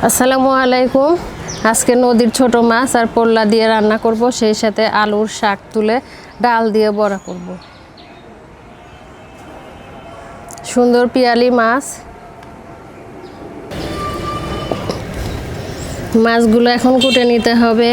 আসসালামু আলাইকুম। আজকে নদীর ছোট মাছ আর পোল্লা দিয়ে রান্না করব, সেই সাথে আলুর শাক তুলে ডাল দিয়ে বড়া করব। সুন্দর পিয়ালি মাছ। মাছগুলো এখন কুটে নিতে হবে।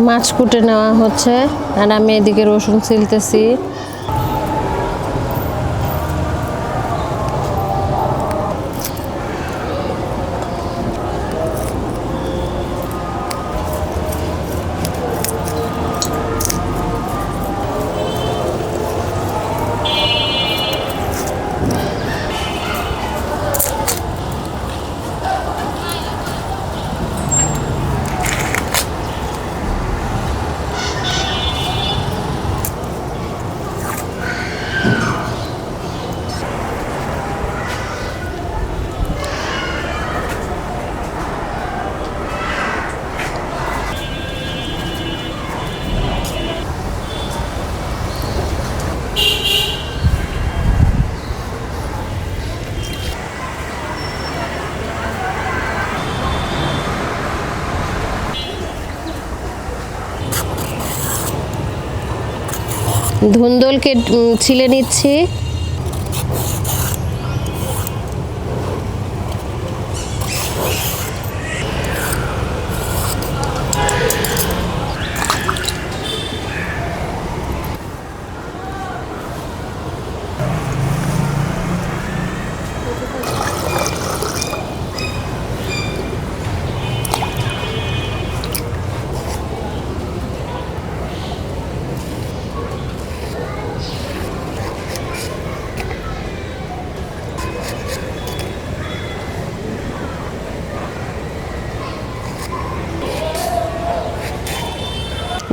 মাছ কুটে নেওয়া হচ্ছে আর আমি এদিকে রসুন ছিলতেছি। ধুন্দলকে ছিলে নিচ্ছি।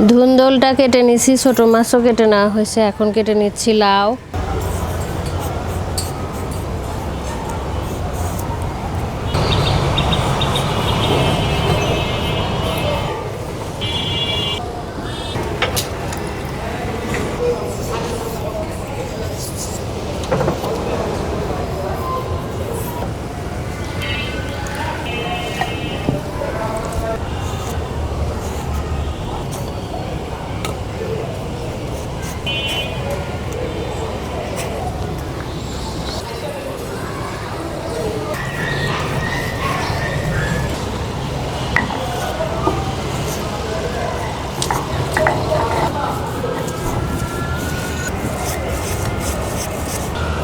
ধুন্দলটা কেটে নিচ্ছি, ছোট মাছও কেটে নেওয়া হয়েছে। এখন কেটে নিচ্ছি লাউ।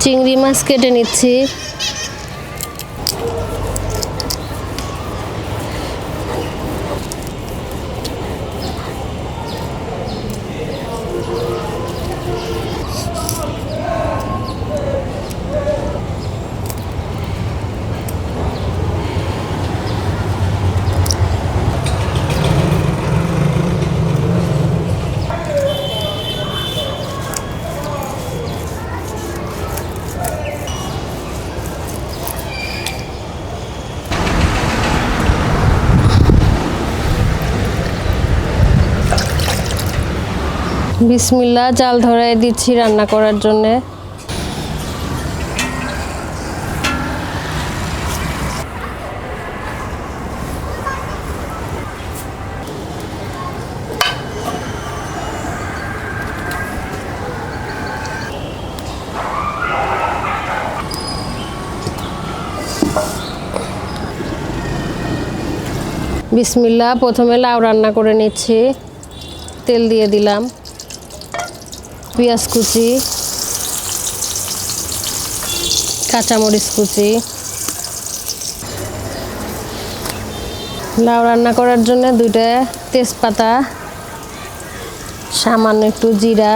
চিংড়ি মাছ কেটে নিচ্ছি। বিসমিল্লাহ, জাল ধরায় দিচ্ছি রান্না করার জন্য। বিসমিল্লাহ, প্রথমে লাউ রান্না করে নিচ্ছি। তেল দিয়ে দিলাম, পেঁয়াজ কুচি, কাঁচামরিচ কুচি। লাউ রান্না করার জন্য 2টা তেজপাতা, সামান্য একটু জিরা,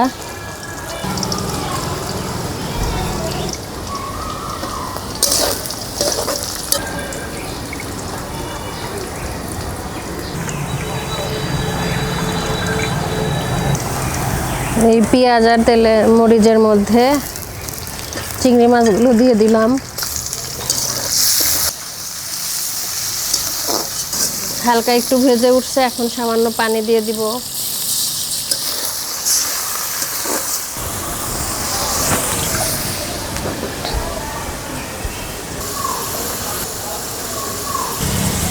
এই পেঁয়াজ আর তেলে মরিচের মধ্যে চিংড়ি মাছগুলো দিয়ে দিলাম। হালকা একটু ভেজে উঠছে, এখন সামান্য পানি দিয়ে দিব।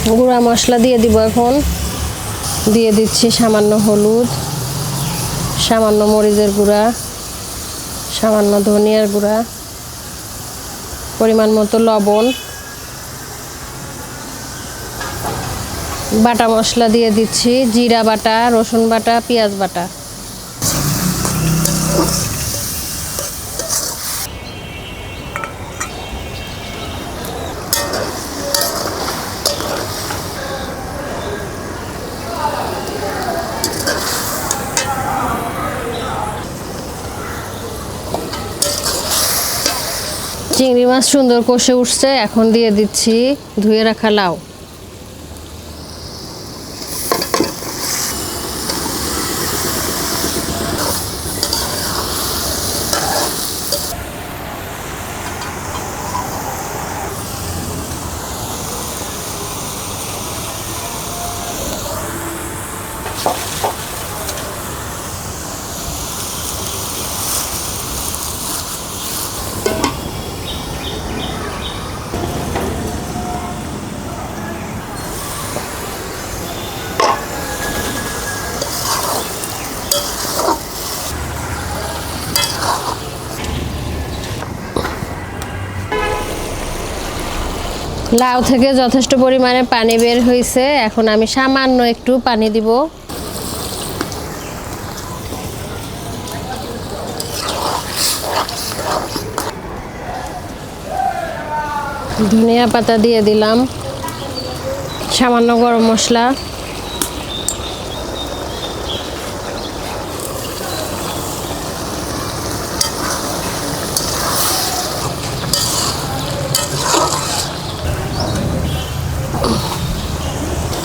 গুঁড়া মশলা দিয়ে দিব এখন। দিয়ে দিচ্ছি সামান্য হলুদ, সামান্য মরিচের গুঁড়া, সামান্য ধনিয়ার গুঁড়া, পরিমাণ মতো লবণ, বাটা মশলা দিয়ে দিচ্ছি জিরা বাটা, রসুন বাটা, পেঁয়াজ বাটা। চিংড়ি মাছ সুন্দর কষে উঠছে, এখন দিয়ে দিচ্ছি ধুয়ে রাখা লাউ। লাউ থেকে যথেষ্ট পরিমাণে পানি বের হয়েছে, এখন আমি সামান্য একটু পানি দিব। ধনিয়া পাতা দিয়ে দিলাম, সামান্য গরম মশলা,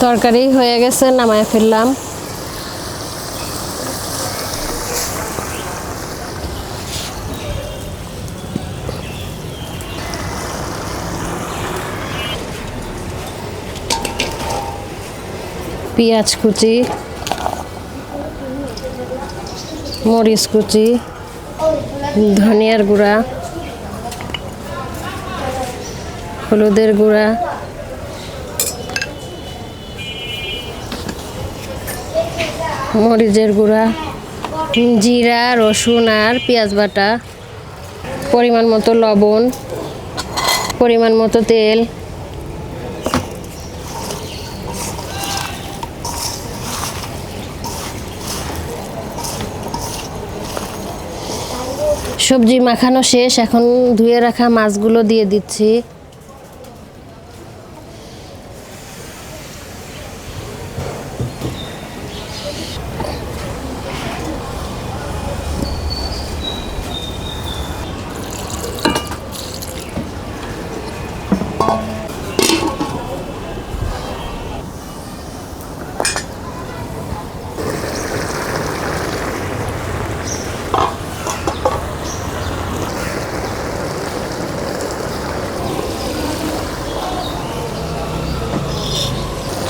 তরকারি হয়ে গেছে, নামায় ফেললাম। পেঁয়াজ কুচি, মরিচ কুচি, ধনিয়ার গুঁড়া, হলুদের গুঁড়া, মরিচের গুঁড়া, জিরা, রসুন আর পেঁয়াজ বাটা, পরিমাণ মতো লবণ, পরিমাণ মতো তেল, সবজি মাখানো শেষ, এখন ধুয়ে রাখা মাছগুলো দিয়ে দিচ্ছি।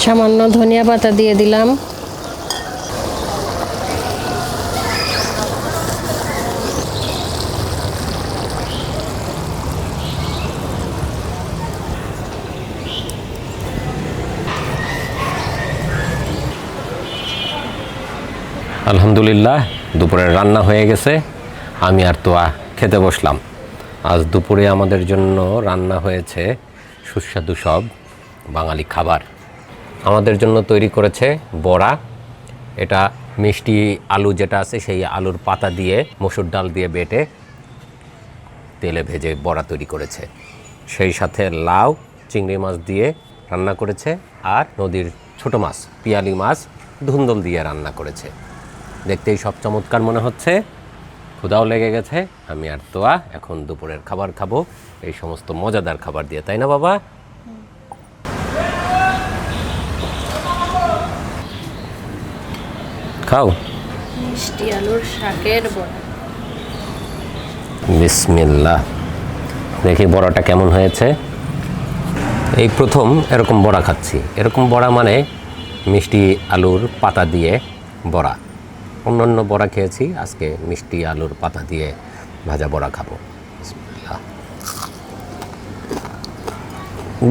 সামান্য ধনিয়া পাতা দিয়ে দিলাম। আলহামদুলিল্লাহ, দুপুরের রান্না হয়ে গেছে, আমি আর তোয়া খেতে বসলাম। আজ দুপুরে আমাদের জন্য রান্না হয়েছে সুস্বাদু সব বাঙালি খাবার। আমাদের জন্য তৈরি করেছে বড়া। এটা মিষ্টি আলু যেটা আছে সেই আলুর পাতা দিয়ে মসুর ডাল দিয়ে বেটে তেলে ভেজে বড়া তৈরি করেছে। সেই সাথে লাউ চিংড়ি মাছ দিয়ে রান্না করেছে, আর নদীর ছোট মাছ পিয়ালি মাছ ধুন্দল দিয়ে রান্না করেছে। দেখতেই সব চমৎকার মনে হচ্ছে, ক্ষুধাও লেগে গেছে। আমি আর তোয়া এখন দুপুরের খাবার খাবো এই সমস্ত মজাদার খাবার দিয়ে, তাই না বাবা? খাও। মিষ্টি আলুর শাকের বড়া। বিসমিল্লাহ, দেখি বড়াটা কেমন হয়েছে। এই প্রথম এরকম বড়া খাচ্ছি। এরকম বড়া মানে মিষ্টি আলুর পাতা দিয়ে বড়া। অন্যান্য বড়া খেয়েছি, আজকে মিষ্টি আলুর পাতা দিয়ে ভাজা বড়া খাবো। বিসমিল্লাহ।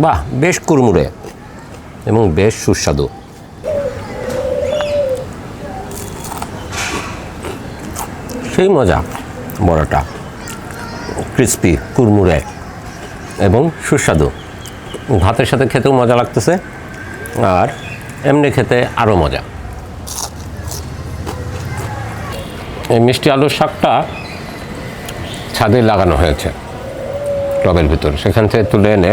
বাহ, বেশ কুড়মুড়ে। এবং বেশ সুস্বাদু। সেই মজা, বড়াটা ক্রিস্পি, কুরমুরে এবং সুস্বাদু। ভাতের সাথে খেতেও মজা লাগতেছে, আর এমনি খেতে আরও মজা। এই মিষ্টি আলুর শাকটা ছাদে লাগানো হয়েছে টবের ভিতর, সেখান থেকে তুলে এনে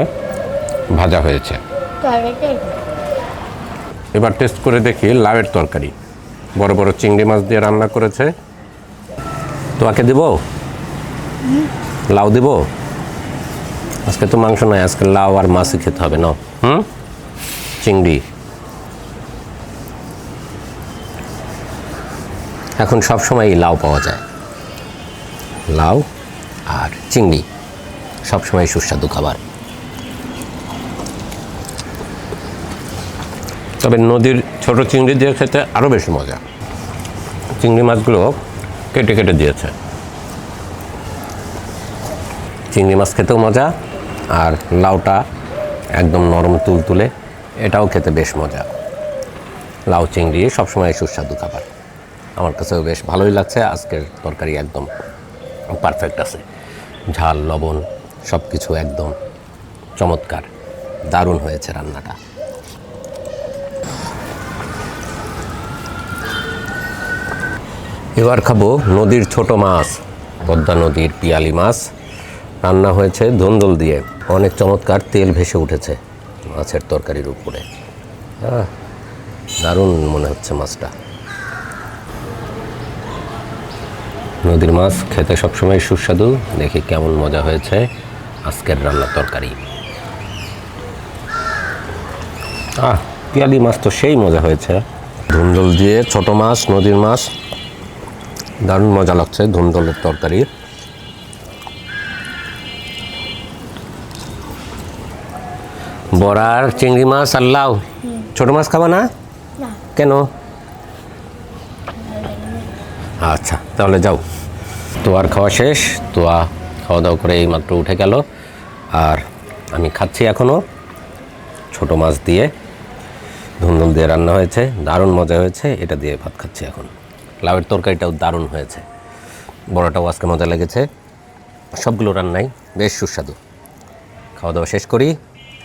ভাজা হয়েছে। এবার টেস্ট করে দেখি লাউয়ের তরকারি। বড় বড় চিংড়ি মাছ দিয়ে রান্না করেছে। তোমাকে দিব? লাউ দিব? আজকে তো মাংস নয়, আজকে লাউ আর মাছই খেতে হবে না। চিংড়ি এখন সব সময় লাউ পাওয়া যায়, লাউ আর চিংড়ি সবসময় সুস্বাদু খাবার। তবে নদীর ছোট চিংড়ি দিয়ে খেতে আরও বেশি মজা। চিংড়ি মাছগুলো কেটে কেটে দিয়েছে। চিংড়ি মাছ খেতেও মজা, আর লাউটা একদম নরম তুলতুলে, এটাও খেতে বেশ মজা। লাউ চিংড়ি সবসময় সুস্বাদু খাবার। আমার কাছেও বেশ ভালোই লাগছে। আজকের তরকারি একদম পারফেক্ট আছে, ঝাল লবণ সব কিছু একদম চমৎকার, দারুণ হয়েছে রান্নাটা। এবার খাবো নদীর ছোট মাছ, পদ্মা নদীর পিয়ালি মাছ। রান্না হয়েছে ধুন্দুল দিয়ে, অনেক চমৎকার তেল ভেসে উঠেছে মাছের তরকারির উপরে। দারুণ মনে হচ্ছে মাছটা। নদীর মাছ খেতে সবসময় সুস্বাদু। দেখি কেমন মজা হয়েছে আজকের রান্নার তরকারি। পিয়ালি মাছ তো সেই মজা হয়েছে। ধুন্দুল দিয়ে ছোট মাছ, নদীর মাছ, দারুণ মজা লাগছে ধুন্দুলের তরকারি। বড়ার চিংড়ি মাছ আর লাউ। ছোট মাছ খাবা না? কেন? আচ্ছা, তাহলে যাও। তোয়ার খাওয়া শেষ। তোয়া খাওয়া দাওয়া করে এই মাত্র উঠে গেল, আর আমি খাচ্ছি এখনও। ছোট মাছ দিয়ে ধুন্দুল দিয়ে রান্না হয়েছে, দারুণ মজা হয়েছে। এটা দিয়ে ভাত খাচ্ছি এখন। লাউয়ের তরকারিটাও দারুণ হয়েছে, বড়াটাও আজকে মজা লেগেছে। সবগুলো রান্নাই বেশ সুস্বাদু। খাওয়া দাওয়া শেষ করি,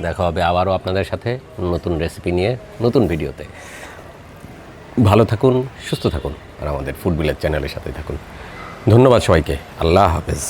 দেখা হবে আবারও আপনাদের সাথে নতুন রেসিপি নিয়ে, নতুন ভিডিওতে। ভালো থাকুন, সুস্থ থাকুন, আর আমাদের ফুড ভিলেজ চ্যানেলের সাথে থাকুন। ধন্যবাদ সবাইকে। আল্লাহ হাফেজ।